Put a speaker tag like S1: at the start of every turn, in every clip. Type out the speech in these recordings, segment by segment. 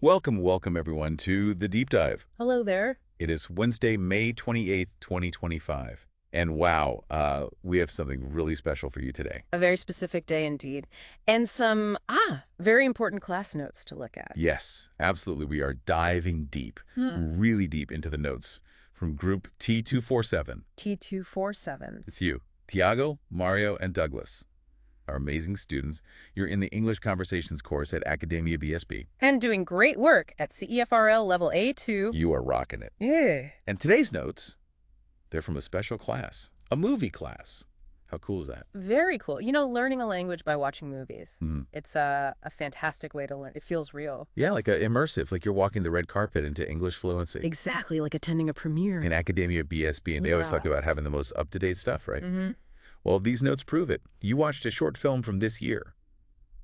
S1: Welcome everyone to the Deep Dive.
S2: Hello there.
S1: It is Wednesday, May 28th, 2025. And wow, we have something really special for you today.
S2: A very specific day indeed. And some, very important class notes to look at.
S1: Yes, absolutely. We are diving deep, really deep into the notes from group T247.
S2: T247.
S1: It's you, Tiago, Mario, and Douglas. Our amazing students. You're in the English Conversations course at Academia BSB.
S2: And doing great work at CEFRL Level A2.
S1: You are rocking it.
S2: Yeah.
S1: And today's notes, they're from a special class, a movie class. How cool is that?
S2: Very cool. You know, learning a language by watching movies.
S1: Mm.
S2: It's a fantastic way to learn. It feels real.
S1: Yeah, like immersive, like you're walking the red carpet into English fluency.
S2: Exactly, like attending a premiere.
S1: In Academia BSB, and they always talk about having the most up-to-date stuff, right?
S2: Mm-hmm.
S1: Well, these notes prove it. You watched a short film from this year,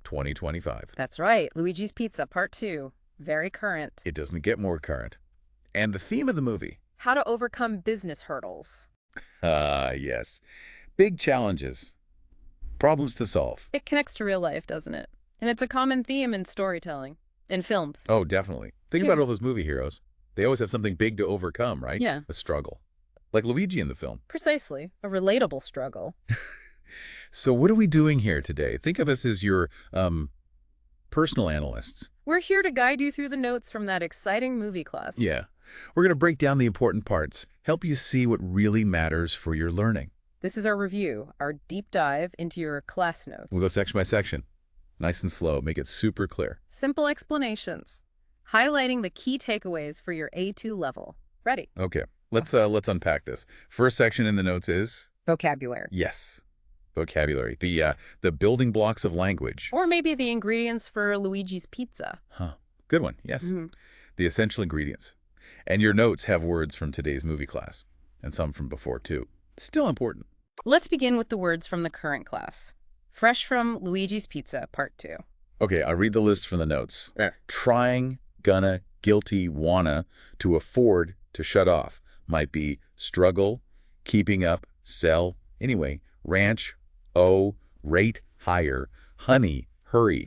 S1: 2025.
S2: That's right. Luigi's Pizza, Part 2. Very current.
S1: It doesn't get more current. And the theme of the movie?
S2: How to overcome business hurdles.
S1: Yes. Big challenges. Problems to solve.
S2: It connects to real life, doesn't it? And it's a common theme in storytelling. In films.
S1: Oh, definitely. Think about all those movie heroes. They always have something big to overcome, right?
S2: Yeah.
S1: A struggle. Like Luigi in the film.
S2: Precisely. A relatable struggle.
S1: So what are we doing here today? Think of us as your personal analysts.
S2: We're here to guide you through the notes from that exciting movie class.
S1: Yeah. We're going to break down the important parts, help you see what really matters for your learning.
S2: This is our review, our deep dive into your class notes.
S1: We'll go section by section. Nice and slow. Make it super clear.
S2: Simple explanations. Highlighting the key takeaways for your A2 level. Ready?
S1: Okay. Let's unpack this. First section in the notes is
S2: Vocabulary.
S1: yes, vocabulary. The building blocks of language.
S2: Or maybe the ingredients for Luigi's Pizza.
S1: Huh. Good one. Yes. The essential ingredients. And your notes have words from today's movie class and some from before too. Still important.
S2: Let's begin with the words from the current class. Fresh from Luigi's Pizza, Part 2.
S1: Okay, I'll read the list from the notes. Trying, gonna, guilty, wanna, to afford, to shut off. Might be struggle, keeping up, sell, anyway, ranch, owe, rate, higher, honey, hurry.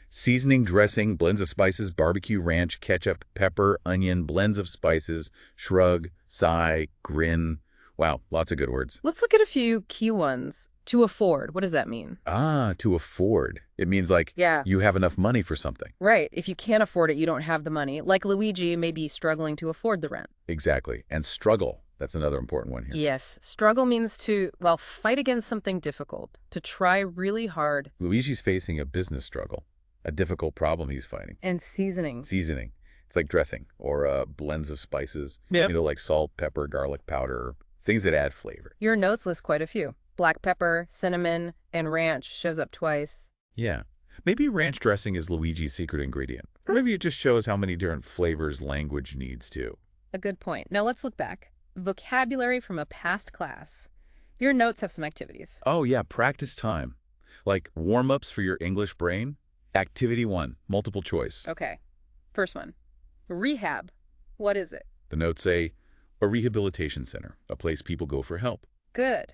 S1: Seasoning, dressing, blends of spices, barbecue, ranch, ketchup, pepper, onion, blends of spices, shrug, sigh, grin. Wow, lots of good words.
S2: Let's look at a few key ones. To afford, what does that mean?
S1: To afford. It means like you have enough money for something.
S2: Right. If you can't afford it, you don't have the money. Like Luigi may be struggling to afford the rent.
S1: Exactly. And struggle. That's another important one here.
S2: Yes. Struggle means to, well, fight against something difficult. To try really hard.
S1: Luigi's facing a business struggle. A difficult problem he's fighting.
S2: And seasoning.
S1: Seasoning. It's like dressing or blends of spices.
S2: Yep.
S1: You know, like salt, pepper, garlic powder, things that add flavor.
S2: Your notes list quite a few. Black pepper, cinnamon, and ranch shows up twice.
S1: Yeah. Maybe ranch dressing is Luigi's secret ingredient. Or maybe it just shows how many different flavors language needs too.
S2: A good point. Now let's look back. Vocabulary from a past class. Your notes have some activities.
S1: Oh yeah, practice time. Like warm-ups for your English brain. Activity 1, multiple choice.
S2: Okay. First one. Rehab. What is it?
S1: The notes say, a rehabilitation center, a place people go for help.
S2: Good.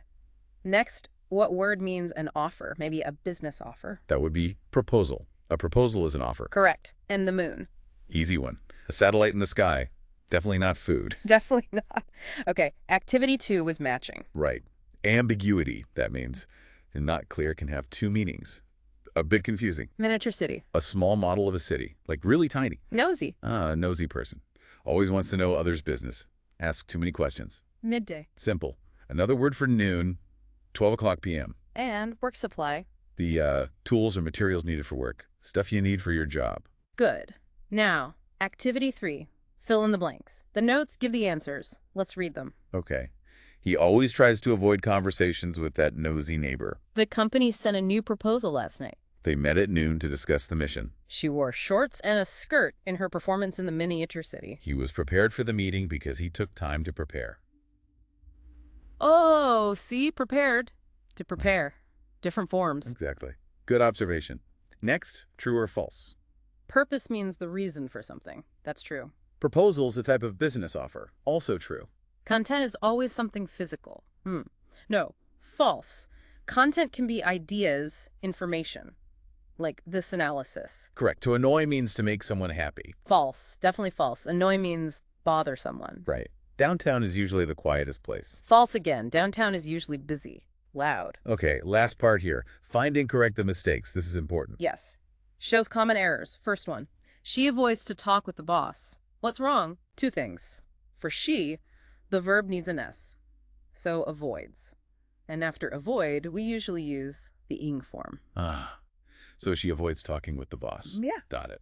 S2: Next, what word means an offer? Maybe a business offer.
S1: That would be proposal. A proposal is an offer.
S2: Correct. And the moon.
S1: Easy one. A satellite in the sky. Definitely not food.
S2: Definitely not. Okay, activity 2 was matching.
S1: Right. Ambiguity, that means. And not clear can have two meanings. A bit confusing.
S2: Miniature city.
S1: A small model of a city, like really tiny.
S2: Nosy.
S1: A nosy person. Always wants to know others' business. Ask too many questions.
S2: Midday.
S1: Simple. Another word for noon, 12 o'clock p.m.
S2: And work supply.
S1: The tools or materials needed for work. Stuff you need for your job.
S2: Good. Now, activity 3. Fill in the blanks. The notes give the answers. Let's read them.
S1: Okay. He always tries to avoid conversations with that nosy neighbor.
S2: The company sent a new proposal last night.
S1: They met at noon to discuss the mission.
S2: She wore shorts and a skirt in her performance in the miniature city.
S1: He was prepared for the meeting because he took time to prepare.
S2: Oh, see? Prepared. To prepare. Different forms.
S1: Exactly. Good observation. Next, true or false.
S2: Purpose means the reason for something. That's true.
S1: Proposal is a type of business offer. Also true.
S2: Content is always something physical. No, false. Content can be ideas, information. like this analysis.
S1: Correct. To annoy means to make someone happy.
S2: False. Definitely false. Annoy means bother someone.
S1: Right. Downtown is usually the quietest place.
S2: False again. Downtown is usually busy, loud.
S1: Okay, last part here. Find and correct the mistakes. This is important.
S2: Yes. Shows common errors. First one. She avoids to talk with the boss. What's wrong? Two things. For she, the verb needs an S. So avoids. And after avoid, we usually use the ing form.
S1: So she avoids talking with the boss.
S2: Yeah.
S1: Got it.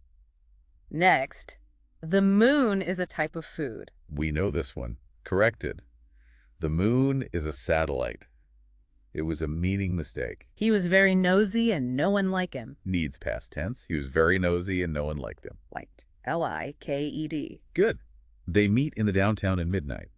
S2: Next, the moon is a type of food.
S1: We know this one. Corrected. The moon is a satellite. It was a meaning mistake.
S2: He was very nosy and no one liked him.
S1: Needs past tense. He was very nosy and no one liked him.
S2: Liked. L-I-K-E-D.
S1: Good. They meet in the downtown at midnight.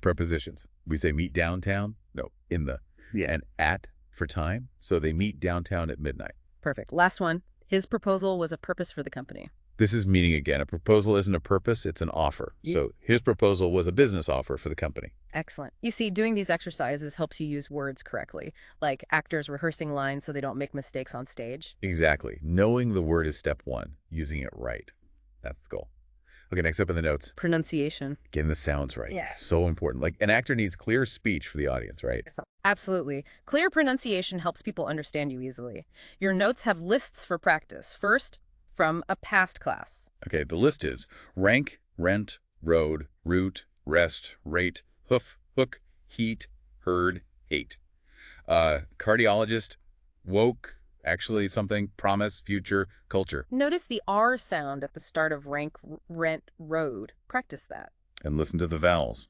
S1: Prepositions. We say meet downtown. No, in the.
S3: Yeah.
S1: And at for time. So they meet downtown at midnight.
S2: Perfect. Last one. His proposal was a purpose for the company.
S1: This is meaning again. A proposal isn't a purpose, it's an offer.
S2: Yeah.
S1: So his proposal was a business offer for the company.
S2: Excellent. You see, doing these exercises helps you use words correctly, like actors rehearsing lines so they don't make mistakes on stage.
S1: Exactly. Knowing the word is step one. Using it right. That's the goal. Okay, next up in the notes.
S2: Pronunciation.
S1: Getting the sounds right.
S2: Yeah.
S1: So important. Like an actor needs clear speech for the audience, right?
S2: Absolutely. Clear pronunciation helps people understand you easily. Your notes have lists for practice. First, from a past class.
S1: Okay, the list is rank, rent, road, route, rest, rate, hoof, hook, heat, herd, hate. Cardiologist, woke, actually something, promise, future, culture.
S2: Notice the R sound at the start of rank, rent, road. Practice that.
S1: And listen to the vowels.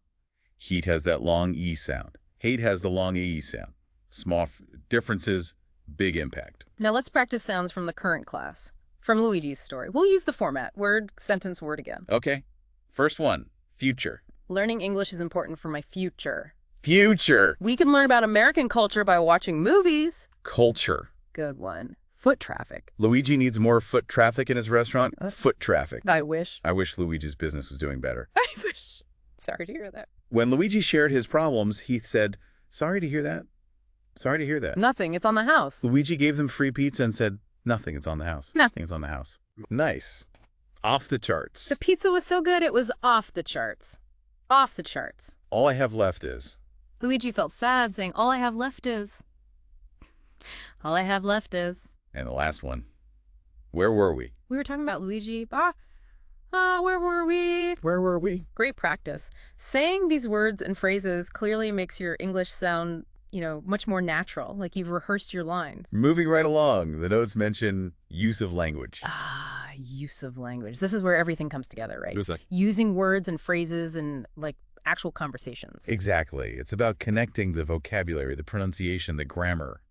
S1: Heat has that long E sound. Hate has the long E sound. Small differences, big impact.
S2: Now let's practice sounds from the current class. From Luigi's story. We'll use the format, word, sentence, word again.
S1: Okay. First one, future.
S2: Learning English is important for my future.
S1: Future.
S2: We can learn about American culture by watching movies.
S1: Culture.
S2: Good one. Foot traffic.
S1: Luigi needs more foot traffic in his restaurant. Foot traffic.
S2: I wish.
S1: I wish Luigi's business was doing better.
S2: I wish. Sorry to hear that.
S1: When Luigi shared his problems, he said, sorry to hear that. Sorry to hear that.
S2: Nothing. It's on the house.
S1: Luigi gave them free pizza and said, nothing, it's on the house.
S2: Nothing.
S1: It's on the house. Nice. Off the charts.
S2: The pizza was so good, it was off the charts. Off the charts.
S1: All I have left is.
S2: Luigi felt sad, saying, all I have left is. All I have left is.
S1: And the last one. Where were we?
S2: We were talking about Luigi. Where were we?
S1: Where were we?
S2: Great practice. Saying these words and phrases clearly makes your English sound, much more natural, like you've rehearsed your lines.
S1: Moving right along, the notes mention use of language.
S2: Use of language. This is where everything comes together, right?
S1: Like,
S2: using words and phrases and, actual conversations.
S1: exactly. It's about connecting the vocabulary, the pronunciation, the grammar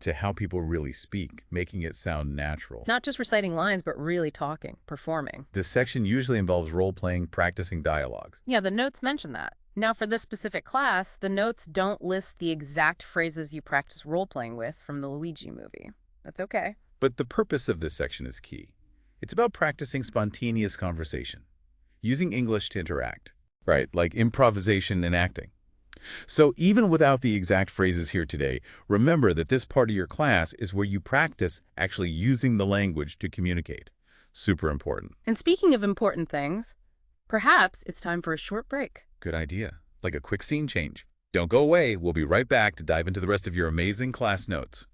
S1: to how people really speak, making it sound natural.
S2: Not just reciting lines, but really talking, performing.
S1: This section usually involves role-playing, practicing dialogue.
S2: Yeah, the notes mention that. Now, for this specific class, the notes don't list the exact phrases you practice role-playing with from the Luigi movie. That's okay.
S1: But the purpose of this section is key. It's about practicing spontaneous conversation, using English to interact, right? Like improvisation and acting. So even without the exact phrases here today, remember that this part of your class is where you practice actually using the language to communicate. Super important.
S2: And speaking of important things, perhaps it's time for a short break.
S1: Good idea. Like a quick scene change. Don't go away. We'll be right back to dive into the rest of your amazing class notes.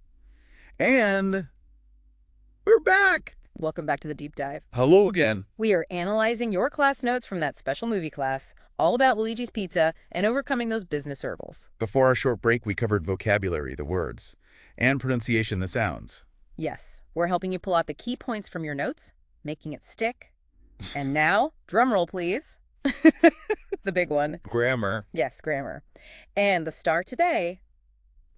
S1: And we're back.
S2: Welcome back to the deep dive.
S1: Hello again.
S2: We are analyzing your class notes from that special movie class, all about Luigi's Pizza and overcoming those business hurdles.
S1: Before our short break, we covered vocabulary, the words, and pronunciation, the sounds.
S2: Yes, we're helping you pull out the key points from your notes, making it stick. And now, drum roll, please. The big one.
S1: Grammar.
S2: Yes, grammar. And the star today,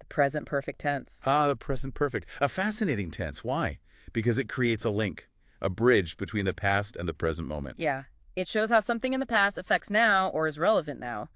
S2: the present perfect tense.
S1: The present perfect. A fascinating tense. Why? Because it creates a link, a bridge between the past and the present moment.
S2: Yeah. It shows how something in the past affects now or is relevant now,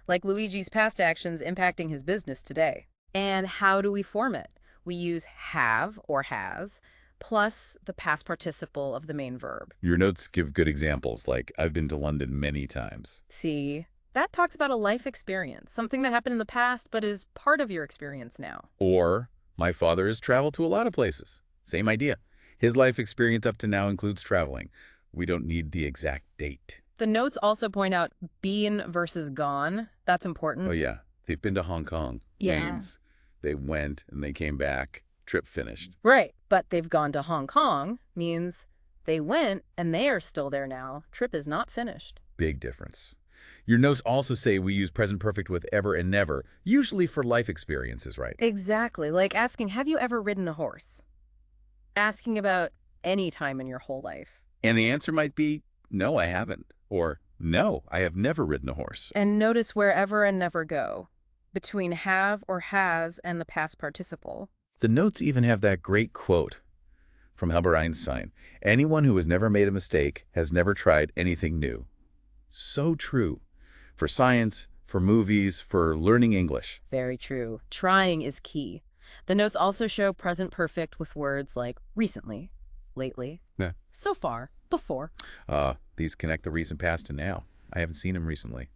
S2: like Luigi's past actions impacting his business today. And how do we form it? We use have or has, plus the past participle of the main verb.
S1: Your notes give good examples, like, I've been to London many times.
S2: See, that talks about a life experience, something that happened in the past but is part of your experience now.
S1: Or, my father has traveled to a lot of places. Same idea. His life experience up to now includes traveling. We don't need the exact date.
S2: The notes also point out been versus gone. That's important.
S1: Oh, yeah. They've been to Hong Kong.
S2: Yeah.
S1: Means they went and they came back. Trip finished.
S2: Right. But they've gone to Hong Kong means they went and they are still there now. Trip is not finished.
S1: Big difference. Your notes also say we use present perfect with ever and never, usually for life experiences, right?
S2: Exactly. Like asking, have you ever ridden a horse? Asking about any time in your whole life.
S1: And the answer might be, no, I haven't. Or, no, I have never ridden a horse.
S2: And notice wherever and never go, between have or has and the past participle.
S1: The notes even have that great quote from Albert Einstein. Anyone who has never made a mistake has never tried anything new. So true. For science, for movies, for learning English.
S2: Very true. Trying is key. The notes also show present perfect with words like recently, lately,
S1: Yeah.
S2: so far, before.
S1: These connect the recent past to now. I haven't seen him recently.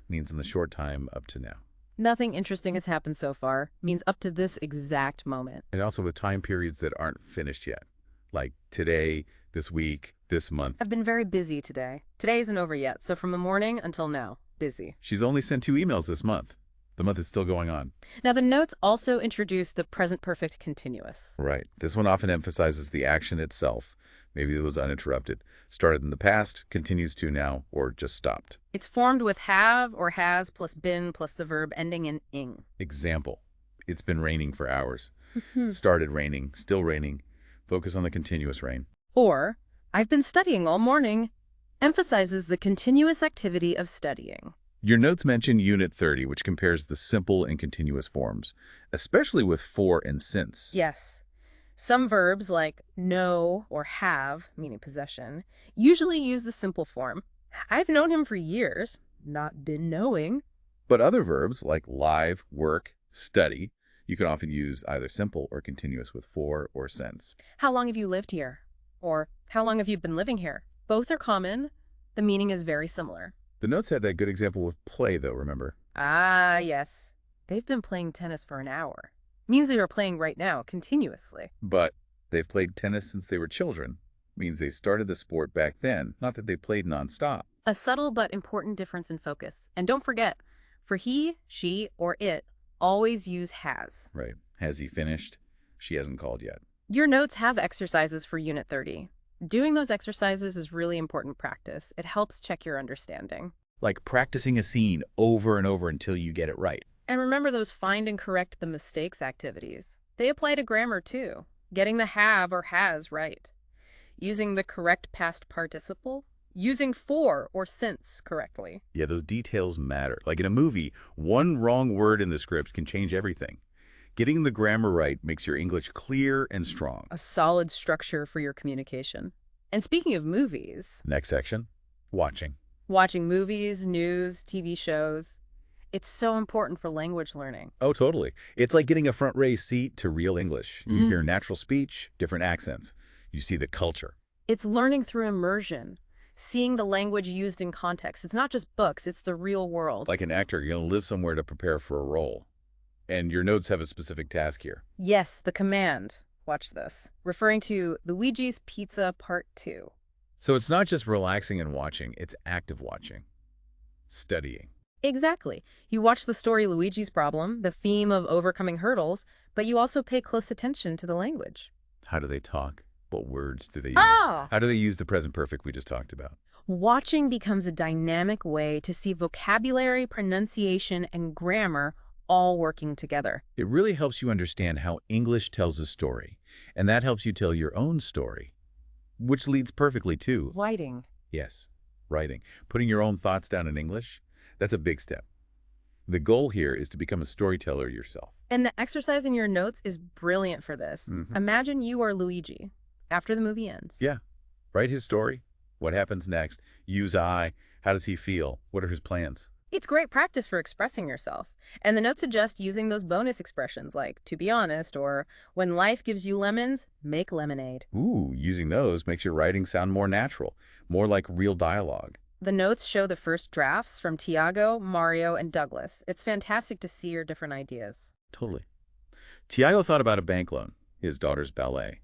S1: Means in the short time up to now.
S2: Nothing interesting has happened so far means up to this exact moment.
S1: And also with time periods that aren't finished yet. Like today, this week, this month.
S2: I've been very busy today. Today isn't over yet, so from the morning until now, busy.
S1: She's only sent 2 emails this month. The month is still going on.
S2: Now, the notes also introduce the present perfect continuous.
S1: Right. This one often emphasizes the action itself. Maybe it was uninterrupted. Started in the past, continues to now, or just stopped.
S2: It's formed with have or has plus been plus the verb ending in ing.
S1: Example. It's been raining for hours. Started raining, still raining. Focus on the continuous rain.
S2: Or, I've been studying all morning, emphasizes the continuous activity of studying.
S1: Your notes mention Unit 30, which compares the simple and continuous forms, especially with for and since.
S2: Yes. Some verbs like know or have, meaning possession, usually use the simple form. I've known him for years, not been knowing.
S1: But other verbs like live, work, study, you can often use either simple or continuous with for or since.
S2: How long have you lived here? Or how long have you been living here? Both are common. The meaning is very similar.
S1: The notes had that good example with play, though, remember?
S2: Ah, yes. They've been playing tennis for an hour. Means they are playing right now, continuously.
S1: But they've played tennis since they were children. Means they started the sport back then, not that they played nonstop.
S2: A subtle but important difference in focus. And don't forget, for he, she, or it, always use has.
S1: Right. Has he finished? She hasn't called yet.
S2: Your notes have exercises for Unit 30. Doing those exercises is really important practice. It helps check your understanding.
S1: Like practicing a scene over and over until you get it right.
S2: And remember those find and correct the mistakes activities. They apply to grammar too. Getting the have or has right. Using the correct past participle. Using for or since correctly.
S1: Yeah, those details matter. Like in a movie, one wrong word in the script can change everything. Getting the grammar right makes your English clear and strong.
S2: A solid structure for your communication. And speaking of movies...
S1: Next section, watching.
S2: Watching movies, news, TV shows. It's so important for language learning.
S1: Oh, totally. It's like getting a front row seat to real English. You hear natural speech, different accents. You see the culture.
S2: It's learning through immersion. Seeing the language used in context. It's not just books, it's the real world.
S1: Like an actor, you're going to live somewhere to prepare for a role. And your notes have a specific task here.
S2: Yes, the command. Watch this. Referring to Luigi's Pizza Part 2.
S1: So it's not just relaxing and watching, it's active watching. Studying.
S2: Exactly. You watch the story Luigi's Problem, the theme of overcoming hurdles, but you also pay close attention to the language.
S1: How do they talk? What words do they use?
S2: Ah!
S1: How do they use the present perfect we just talked about?
S2: Watching becomes a dynamic way to see vocabulary, pronunciation, and grammar all working together.
S1: It really helps you understand how English tells a story, and that helps you tell your own story, which leads perfectly to...
S2: Writing.
S1: Yes, writing. Putting your own thoughts down in English, that's a big step. The goal here is to become a storyteller yourself.
S2: And the exercise in your notes is brilliant for this. Imagine you are Luigi after the movie ends.
S1: Yeah. Write his story. What happens next? Use I. How does he feel? What are his plans?
S2: It's great practice for expressing yourself. And the notes suggest using those bonus expressions like, to be honest, or when life gives you lemons, make lemonade.
S1: Ooh, using those makes your writing sound more natural, more like real dialogue.
S2: The notes show the first drafts from Tiago, Mario, and Douglas. It's fantastic to see your different ideas.
S1: Totally. Tiago thought about a bank loan, his daughter's ballet.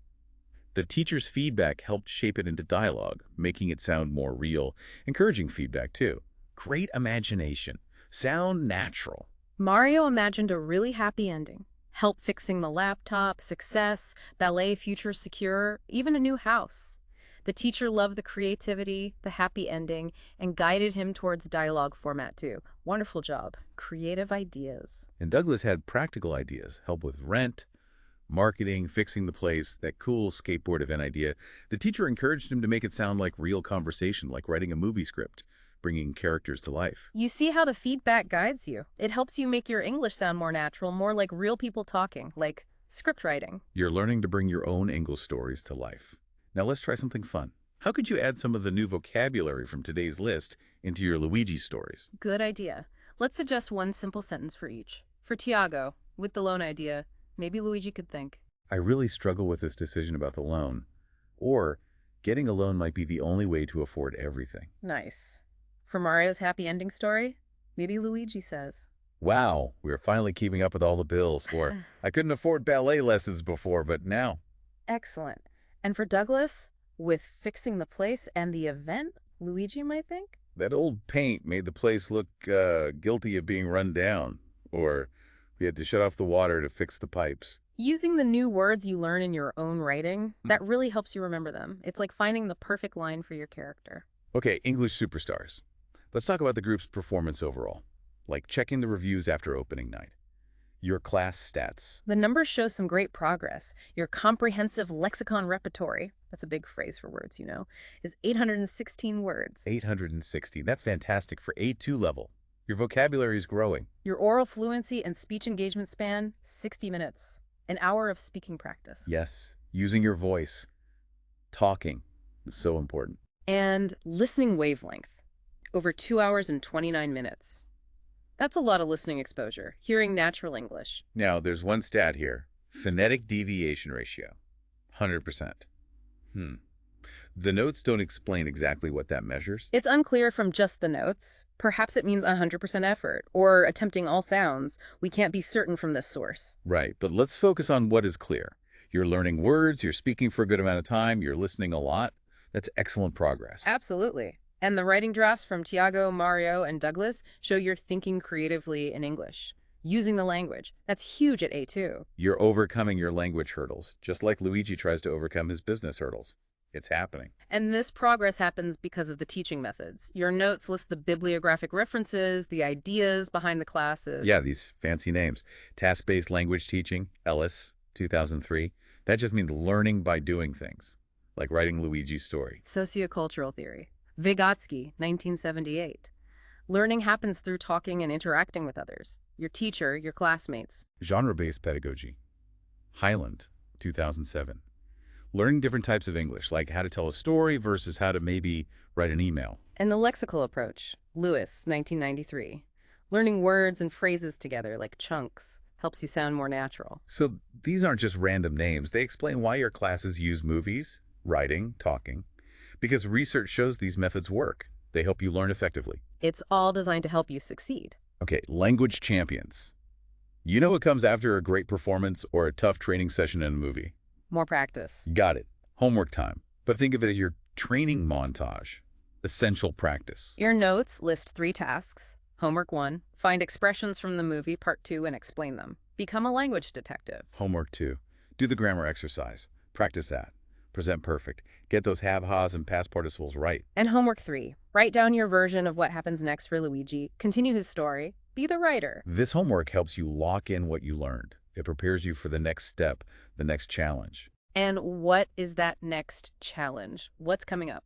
S1: The teacher's feedback helped shape it into dialogue, making it sound more real, encouraging feedback too. Great imagination. Sound natural.
S2: Mario imagined a really happy ending. Help fixing the laptop, success, ballet future secure, even a new house. The teacher loved the creativity, the happy ending, and guided him towards dialogue format too. Wonderful job. Creative ideas.
S1: And Douglas had practical ideas, help with rent, marketing, fixing the place, that cool skateboard event idea. The teacher encouraged him to make it sound like real conversation, like writing a movie script, bringing characters to life.
S2: You see how the feedback guides you. It helps you make your English sound more natural, more like real people talking, like script writing.
S1: You're learning to bring your own English stories to life. Now let's try something fun. How could you add some of the new vocabulary from today's list into your Luigi stories?
S2: Good idea. Let's suggest one simple sentence for each. For Tiago, with the loan idea, maybe Luigi could think.
S1: I really struggle with this decision about the loan. Or, getting a loan might be the only way to afford everything.
S2: Nice. For Mario's happy ending story, maybe Luigi says.
S1: Wow, we're finally keeping up with all the bills. Or, I couldn't afford ballet lessons before, but now.
S2: Excellent. And for Douglas, with fixing the place and the event, Luigi might think?
S1: That old paint made the place look guilty of being run down. Or, we had to shut off the water to fix the pipes.
S2: Using the new words you learn in your own writing, that really helps you remember them. It's like finding the perfect line for your character.
S1: Okay, English superstars. Let's talk about the group's performance overall, like checking the reviews after opening night. Your class stats.
S2: The numbers show some great progress. Your comprehensive lexicon repertory, that's a big phrase for words, you know, is 816 words.
S1: 816. That's fantastic for A2 level. Your vocabulary is growing.
S2: Your oral fluency and speech engagement span, 60 minutes. An hour of speaking practice.
S1: Yes, using your voice. Talking is so important.
S2: And listening wavelength, over 2 hours and 29 minutes. That's a lot of listening exposure, hearing natural English.
S1: Now, there's one stat here. Phonetic deviation ratio. 100%. The notes don't explain exactly what that measures.
S2: It's unclear from just the notes. Perhaps it means 100% effort, or attempting all sounds. We can't be certain from this source.
S1: Right, but let's focus on what is clear. You're learning words, you're speaking for a good amount of time, you're listening a lot. That's excellent progress.
S2: Absolutely. And the writing drafts from Tiago, Mario, and Douglas show you're thinking creatively in English, using the language. That's huge at A2.
S1: You're overcoming your language hurdles, just like Luigi tries to overcome his business hurdles. It's happening.
S2: And this progress happens because of the teaching methods. Your notes list the bibliographic references, the ideas behind the classes.
S1: Yeah, these fancy names. Task-based language teaching, Ellis, 2003. That just means learning by doing things, like writing Luigi's story.
S2: Sociocultural theory. Vygotsky, 1978. Learning happens through talking and interacting with others. Your teacher, your classmates.
S1: Genre-based pedagogy. Highland, 2007. Learning different types of English, like how to tell a story versus how to maybe write an email.
S2: And the lexical approach. Lewis, 1993. Learning words and phrases together, like chunks, helps you sound more natural.
S1: So these aren't just random names. They explain why your classes use movies, writing, talking, because research shows these methods work. They help you learn effectively.
S2: It's all designed to help you succeed.
S1: Okay, language champions. You know what comes after a great performance or a tough training session in a movie?
S2: More practice.
S1: Got it. Homework time. But think of it as your training montage. Essential practice.
S2: Your notes list 3 tasks. Homework 1, find expressions from the movie, part 2, and explain them. Become a language detective.
S1: Homework 2, do the grammar exercise. Practice that. Present perfect. Get those have-has and past participles right.
S2: And homework 3, write down your version of what happens next for Luigi. Continue his story. Be the writer.
S1: This homework helps you lock in what you learned. It prepares you for the next step, the next challenge.
S2: And what is that next challenge? What's coming up?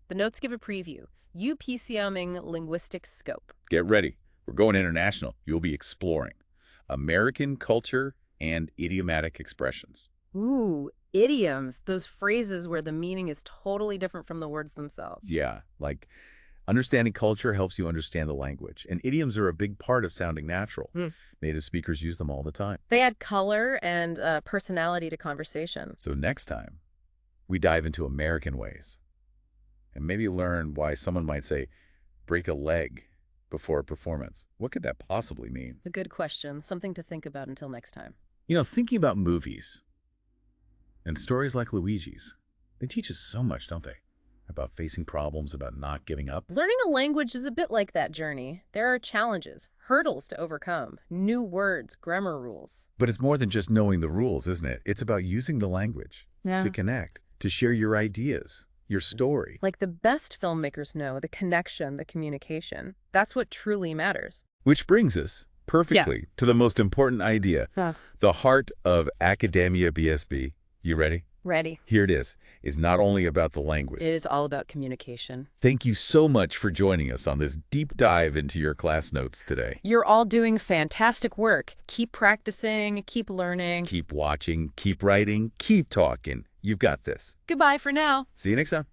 S2: The notes give a preview. UPCMing linguistic scope.
S1: Get ready. We're going international. You'll be exploring American culture and idiomatic expressions.
S2: Ooh, idioms. Those phrases where the meaning is totally different from the words themselves.
S1: Yeah, like understanding culture helps you understand the language. And idioms are a big part of sounding natural. Native speakers use them all the time.
S2: They add color and personality to conversation.
S1: So next time, we dive into American ways. And maybe learn why someone might say, break a leg before a performance. What could that possibly mean?
S2: A good question. Something to think about until next time.
S1: You know, thinking about movies, And stories like Luigi's, they teach us so much, don't they? About facing problems, about not giving up.
S2: Learning a language is a bit like that journey. There are challenges, hurdles to overcome, new words, grammar rules.
S1: But it's more than just knowing the rules, isn't it? It's about using the language to connect, to share your ideas, your story.
S2: Like the best filmmakers know, the connection, the communication. That's what truly matters.
S1: Which brings us perfectly to the most important idea, the heart of Academia BSB. You ready?
S2: Ready.
S1: Here it is not only about the language.
S2: It is all about communication.
S1: Thank you so much for joining us on this deep dive into your class notes today.
S2: You're all doing fantastic work. Keep practicing, keep learning.
S1: Keep watching, keep writing, keep talking. You've got this.
S2: Goodbye for now.
S1: See you next time.